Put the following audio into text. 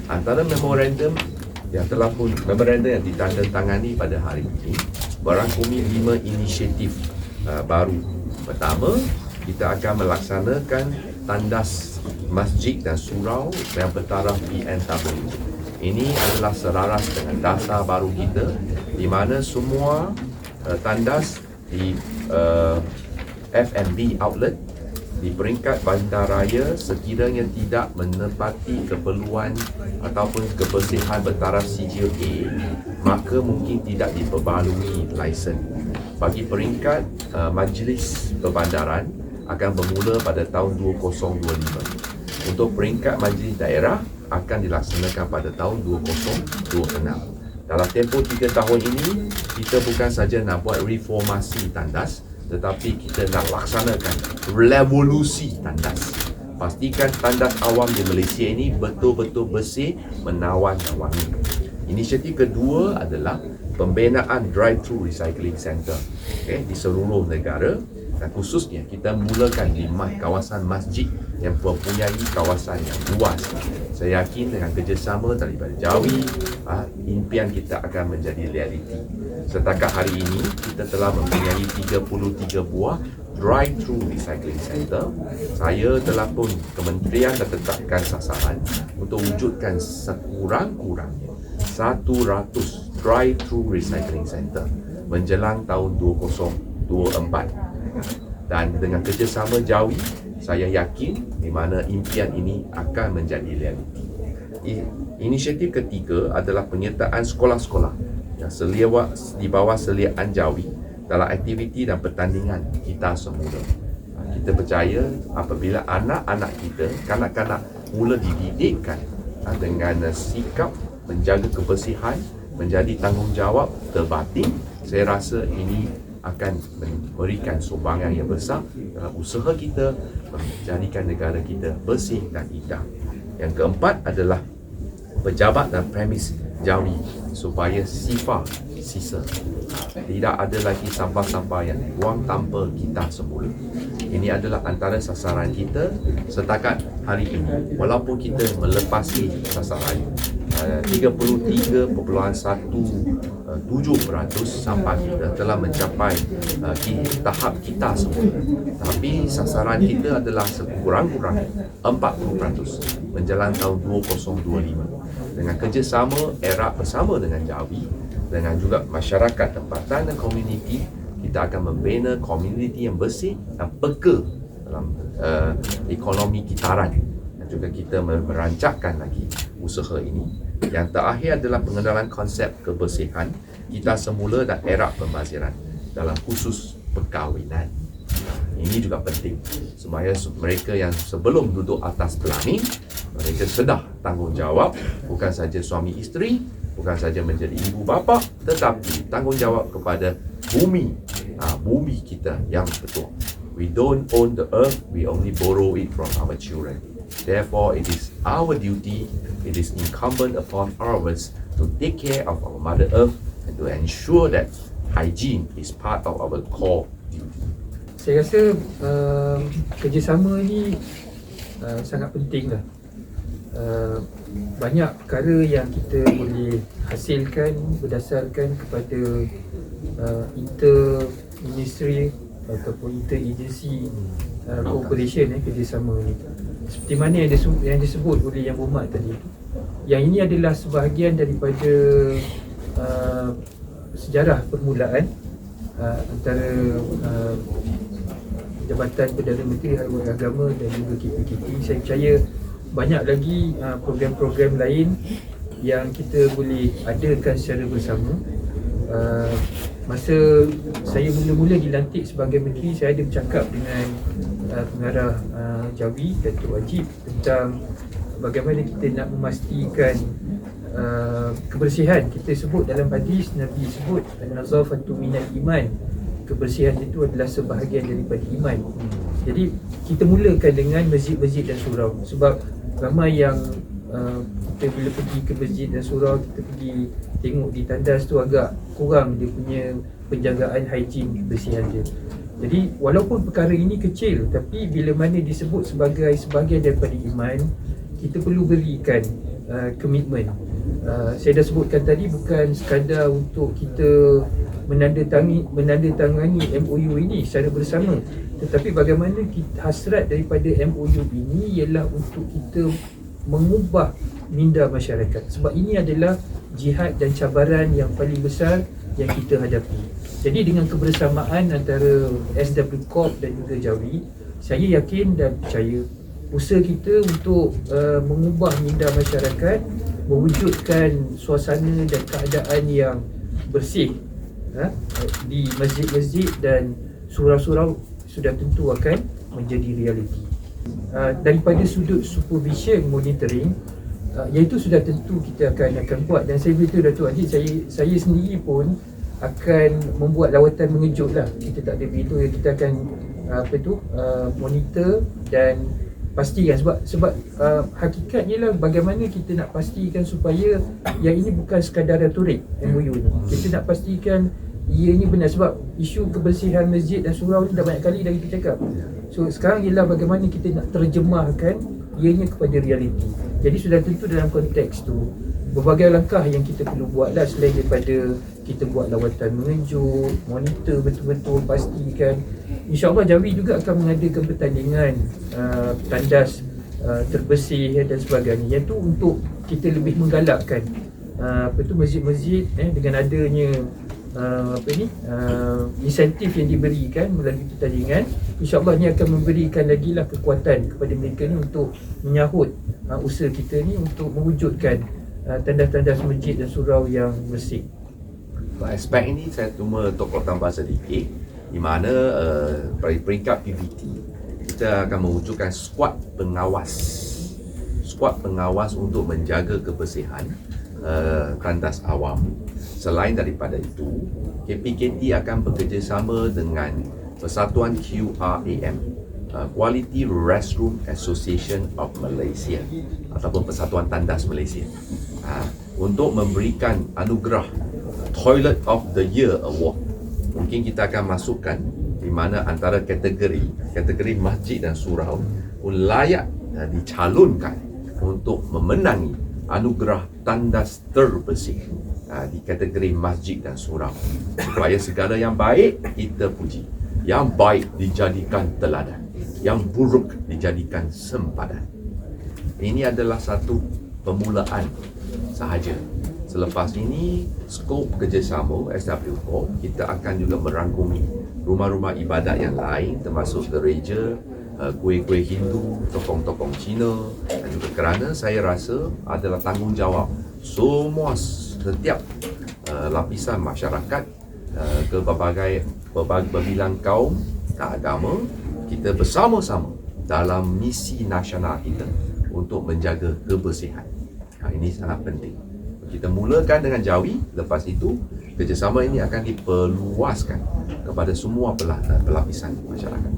Antara memorandum yang ditandatangani pada hari ini merangkumi 5 inisiatif baru. Pertama, kita akan melaksanakan tandas masjid dan surau yang bertaraf PNW. Ini adalah selaras dengan dasar baru kita, di mana semua tandas di F&B outlet di peringkat bandaraya sekiranya tidak menepati keperluan ataupun kebersihan bertaraf sijil A, maka mungkin tidak diperbarui lesen. Bagi peringkat majlis perbandaran akan bermula pada tahun 2025. Untuk peringkat majlis daerah akan dilaksanakan pada tahun 2026. Dalam tempoh 3 tahun ini, kita bukan saja nak buat reformasi tandas, tetapi kita nak laksanakan revolusi tandas. Pastikan tandas awam di Malaysia ini betul-betul bersih, menawan dan wangi. Inisiatif kedua adalah pembinaan drive-thru recycling center di seluruh negara, dan khususnya kita mulakan di kawasan masjid yang mempunyai kawasan yang luas. Saya yakin dengan kerjasama daripada Jawi, impian kita akan menjadi realiti. Setakat hari ini, kita telah mempunyai 33 buah drive-thru recycling center. Saya telah pun kementerian dah tetapkan sasaran untuk wujudkan sekurang-kurangnya 100 drive-thru recycling center menjelang tahun 2024. Dan dengan kerjasama Jawi, saya yakin di mana impian ini akan menjadi realiti. Inisiatif ketiga adalah penyertaan sekolah-sekolah yang di bawah seliaan Jawi dalam aktiviti dan pertandingan kita semula. Kita percaya apabila anak-anak kita, kanak-kanak mula dididikkan dengan sikap menjaga kebersihan, menjadi tanggungjawab terbatin, saya rasa ini akan memberikan sumbangan yang besar dalam usaha kita menjadikan negara kita bersih dan indah. Yang keempat adalah pejabat dan premis Jawi supaya sifar sisa. Tidak ada lagi sampah-sampah yang dibuang tanpa kita semula. Ini adalah antara sasaran kita setakat hari ini. Walaupun kita melepasi sasaran 33.17% sampah kita telah mencapai tahap kita semula. Tapi sasaran kita adalah sekurang-kurangnya 40% menjelang tahun 2025. Dengan kerjasama erat bersama dengan Jawi, dengan juga masyarakat tempatan dan komuniti, kita akan membina komuniti yang bersih dan peka dalam ekonomi kitaran, dan juga kita merancangkan lagi usaha ini. Yang terakhir adalah pengenalan konsep kebersihan kita semula dan era pembaziran dalam khusus perkahwinan. Ini juga penting supaya mereka yang sebelum duduk atas pelamin, mereka sedah tanggungjawab bukan saja suami isteri, bukan saja menjadi ibu bapa, tetapi tanggungjawab kepada bumi kita yang betul. We don't own the earth, we only borrow it from our children. Therefore, it is our duty, it is incumbent upon all of us to take care of our Mother Earth and to ensure that hygiene is part of our core duty. Saya rasa kerjasama ni sangat penting lah. Banyak perkara yang kita boleh hasilkan berdasarkan kepada inter-ministry ataupun inter-agency cooperation kerjasama ni. Seperti mana yang disebut oleh Yang Berhormat tadi, yang ini adalah sebahagian daripada sejarah permulaan antara Jabatan Perdana Menteri Haluan Agama dan juga KPKP. Saya percaya banyak lagi program-program lain yang kita boleh adakan secara bersama. Masa saya mula-mula dilantik sebagai menteri, saya ada bercakap dengan pengarah Jawi, Datuk Wajib, tentang bagaimana kita nak memastikan kebersihan. Kita sebut dalam hadis, Nabi sebut an-nazafatu minal iman. Kebersihan itu adalah sebahagian daripada iman. Jadi kita mulakan dengan masjid-masjid dan surau, sebab ramai yang kita bila pergi ke masjid dan surau, kita pergi tengok di tandas tu agak kurang dia punya penjagaan higien kebersihan dia. Jadi walaupun perkara ini kecil, tapi bila mana disebut sebagai sebahagian daripada iman, kita perlu berikan komitmen. Saya dah sebutkan tadi, bukan sekadar untuk kita menandatangani MOU ini secara bersama, tetapi bagaimana hasrat daripada MOU ini ialah untuk kita mengubah minda masyarakat, sebab ini adalah jihad dan cabaran yang paling besar yang kita hadapi. Jadi dengan kebersamaan antara SW Corp dan juga Jawi, saya yakin dan percaya usaha kita untuk mengubah minda masyarakat, mewujudkan suasana dan keadaan yang bersih di masjid-masjid dan surau-surau sudah tentu akan menjadi realiti. Daripada sudut supervision monitoring, iaitu sudah tentu kita akan buat, dan saya beritahu Datuk Aziz, saya sendiri pun akan membuat lawatan mengejut lah. Kita tak ada beritahu, kita akan monitor dan pastikan, sebab hakikatnya lah bagaimana kita nak pastikan supaya yang ini bukan sekadar retorik MOU ni. Kita nak pastikan ia ni benar, sebab isu kebersihan masjid dan surau ni dah banyak kali dah kita cakap. So sekarang ialah bagaimana kita nak terjemahkan ianya kepada realiti. Jadi sudah tentu dalam konteks tu berbagai langkah yang kita perlu buat lah, selain daripada kita buat lawatan mengejut, monitor betul-betul, pastikan. InsyaAllah Jawi juga akan mengadakan pertandingan tandas terbersih dan sebagainya. Yang tu untuk kita lebih menggalakkan masjid-masjid dengan adanya insentif yang diberikan melalui pertandingan. InsyaAllah ni akan memberikan lagi lah kekuatan kepada mereka ni untuk menyahut usaha kita ni untuk mewujudkan tandas-tandas masjid dan surau yang bersih. Aspek ini saya cuma tokok tambah sedikit, di mana peringkat PVT kita akan mewujudkan skuad pengawas untuk menjaga kebersihan tandas awam. Selain daripada itu, KPKT akan bekerjasama dengan Persatuan QRAM, Quality Restroom Association of Malaysia, ataupun Persatuan Tandas Malaysia, untuk memberikan anugerah Toilet of the Year Award. Mungkin kita akan masukkan di mana antara kategori masjid dan surau pun layak dicalonkan untuk memenangi anugerah tandas terbersih di kategori masjid dan surau, supaya segala yang baik kita puji, yang baik dijadikan teladan, yang buruk dijadikan sempadan. Ini adalah satu permulaan sahaja. Selepas ini, skop kerjasama SW Corp, kita akan juga merangkumi rumah-rumah ibadat yang lain, termasuk gereja, kuih-kuih Hindu, tokong-tokong Cina, dan juga kerana saya rasa adalah tanggungjawab semua setiap lapisan masyarakat ke berbilang kaum dan agama, kita bersama-sama dalam misi nasional kita untuk menjaga kebersihan. Ini sangat penting. Kita mulakan dengan Jawi, lepas itu kerjasama ini akan diperluaskan kepada semua pelapisan masyarakat.